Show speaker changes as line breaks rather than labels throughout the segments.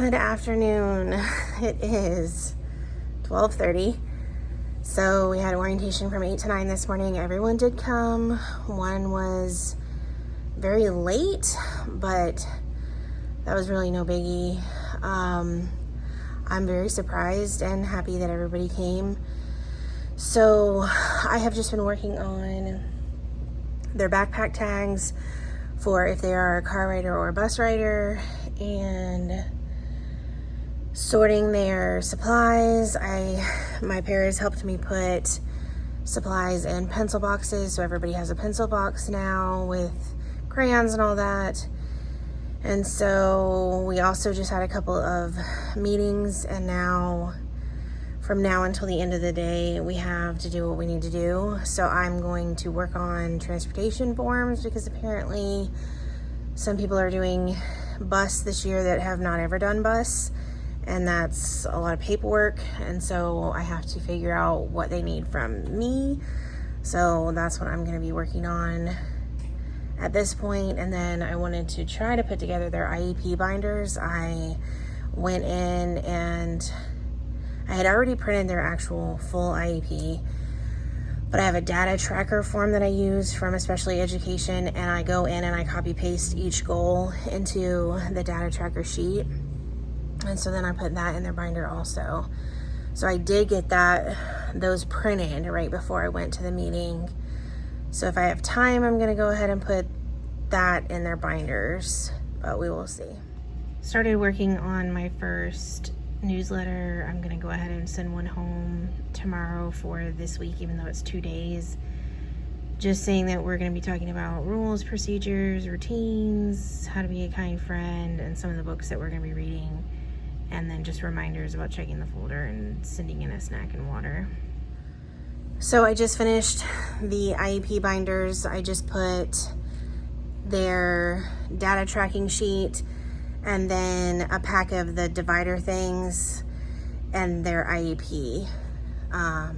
Good afternoon. It is 12:30. So we had orientation from 8 to 9 this morning. Everyone did come. One was very late, but that was really no biggie. I'm very surprised and happy that everybody came. So I have just been working on their backpack tags for if they are a car rider or a bus rider, and sorting their supplies. My parents helped me put supplies in pencil boxes, so everybody has a pencil box now with crayons and all that. And so we also just had a couple of meetings, and now from now until the end of the day we have to do what we need to do. So I'm going to work on transportation forms, because apparently some people are doing bus this year that have not ever done bus, and that's a lot of paperwork, and so I have to figure out what they need from me. So that's what I'm going to be working on at this point. And then I wanted to try to put together their IEP binders. I went in and I had already printed their actual full IEP, but I have a data tracker form that I use from Especially Education, and I go in and I copy paste each goal into the data tracker sheet. And so then I put that in their binder also. So I did get those printed right before I went to the meeting. So if I have time, I'm gonna go ahead and put that in their binders, but we will see. Started working on my first newsletter. I'm gonna go ahead and send one home tomorrow for this week, even though it's 2 days. Just saying that we're gonna be talking about rules, procedures, routines, how to be a kind friend, and some of the books that we're gonna be reading. And then just reminders about checking the folder and sending in a snack and water. So I just finished the IEP binders. I just put their data tracking sheet and then a pack of the divider things and their IEP. I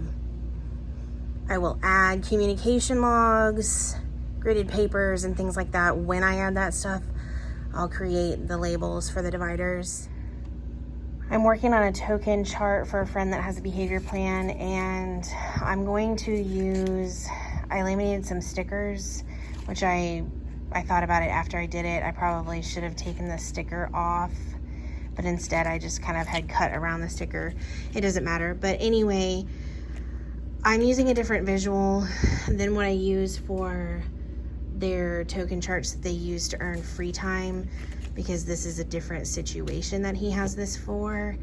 will add communication logs, graded papers, and things like that. When I add that stuff, I'll create the labels for the dividers. I'm working on a token chart for a friend that has a behavior plan, and I'm going to I laminated some stickers, which I thought about it after I did it. I probably should have taken the sticker off, but instead I just kind of had cut around the sticker. It doesn't matter. But anyway, I'm using a different visual than what I use for their token charts that they use to earn free time, because this is a different situation that he has this for.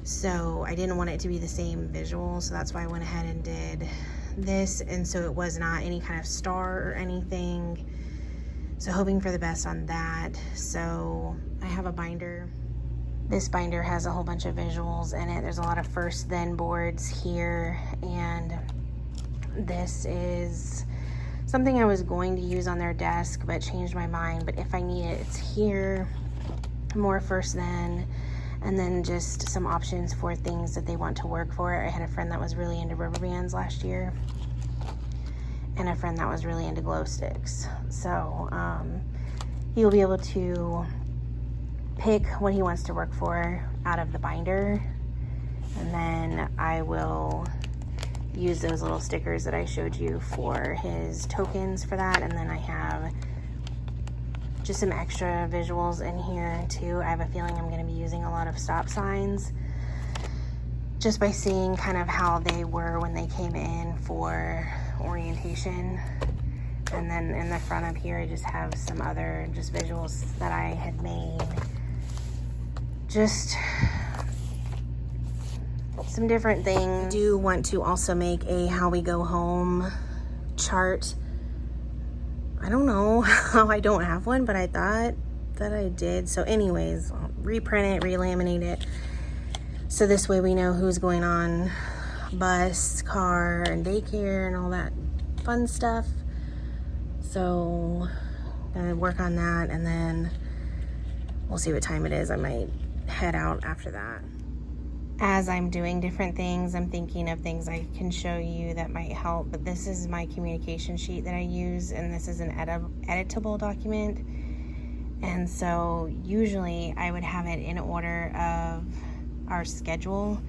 So I didn't want it to be the same visual, so that's why I went ahead and did this. And so it was not any kind of star or anything. So hoping for the best on that. So I have a binder. This binder has a whole bunch of visuals in it. There's a lot of first then boards here, and this is something I was going to use on their desk but changed my mind. But if I need it, it's here. More first then, and then just some options for things that they want to work for. I had a friend that was really into rubber bands last year, and a friend that was really into glow sticks. So he'll be able to pick what he wants to work for out of the binder, and then I will use those little stickers that I showed you for his tokens for that. And then I have just some extra visuals in here too. I have a feeling I'm going to be using a lot of stop signs, just by seeing kind of how they were when they came in for orientation. And then in the front up here, I just have some other just visuals that I had made. Just some different things. I do want to also make a how we go home chart. I don't know how I don't have one, but I thought that I did. So anyways, I'll reprint it, relaminate it, so this way we know who's going on bus, car, and daycare and all that fun stuff. So gonna work on that, and then we'll see what time it is. I might head out after that. As I'm doing different things, I'm thinking of things I can show you that might help, but this is my communication sheet that I use, and this is an editable document. And so usually I would have it in order of our schedule,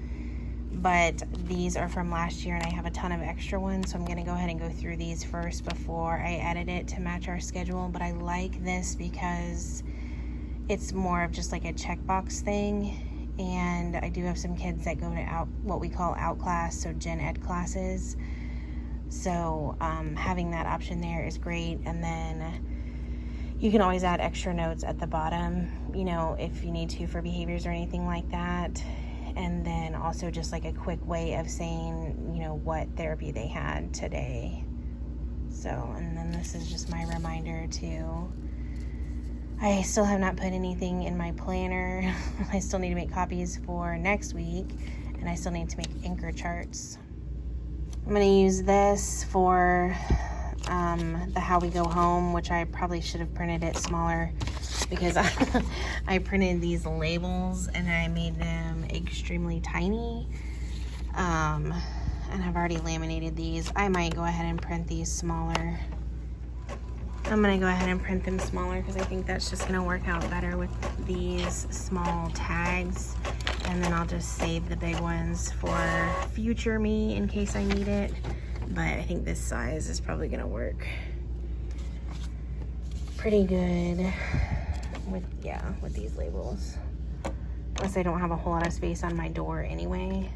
but these are from last year and I have a ton of extra ones, so I'm going to go ahead and go through these first before I edit it to match our schedule. But I like this because it's more of just like a checkbox thing, and I do have some kids that go to what we call out class, so gen ed classes, so having that option there is great. And then you can always add extra notes at the bottom, you know, if you need to for behaviors or anything like that. And then also just like a quick way of saying, you know, what therapy they had today. So, and then this is just my reminder too. I still have not put anything in my planner. I still need to make copies for next week, and I still need to make anchor charts. I'm going to use this for the How We Go Home, which I probably should have printed it smaller because I printed these labels and I made them extremely tiny. And I've already laminated these. I might go ahead and print these smaller. I'm going to go ahead and print them smaller because I think that's just going to work out better with these small tags. And then I'll just save the big ones for future me in case I need it. But I think this size is probably going to work pretty good with these labels. Plus I don't have a whole lot of space on my door anyway.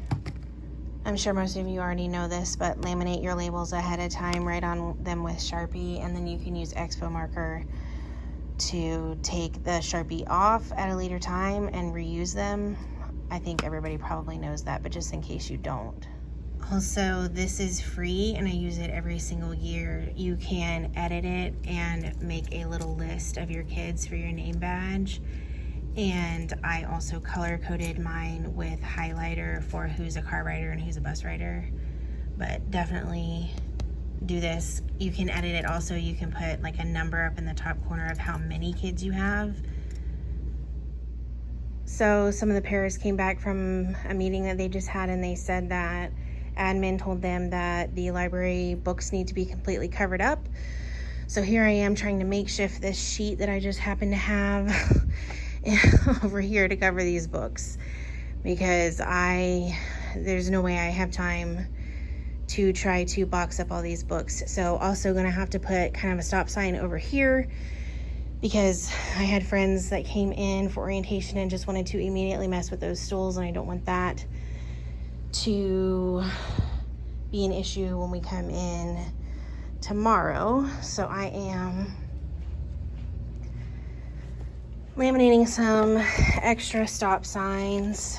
I'm sure most of you already know this, but laminate your labels ahead of time, write on them with Sharpie, and then you can use Expo marker to take the Sharpie off at a later time and reuse them. I think everybody probably knows that, but just in case you don't. Also, this is free and I use it every single year. You can edit it and make a little list of your kids for your name badge. And I also color coded mine with highlighter for who's a car rider and who's a bus rider. But definitely do this. You can edit it also. You can put like a number up in the top corner of how many kids you have. So some of the parents came back from a meeting that they just had and they said that admin told them that the library books need to be completely covered up. So here I am trying to makeshift this sheet that I just happen to have over here to cover these books because there's no way I have time to try to box up all these books. So also gonna have to put kind of a stop sign over here because I had friends that came in for orientation and just wanted to immediately mess with those stools, and I don't want that to be an issue when we come in tomorrow. So I am laminating some extra stop signs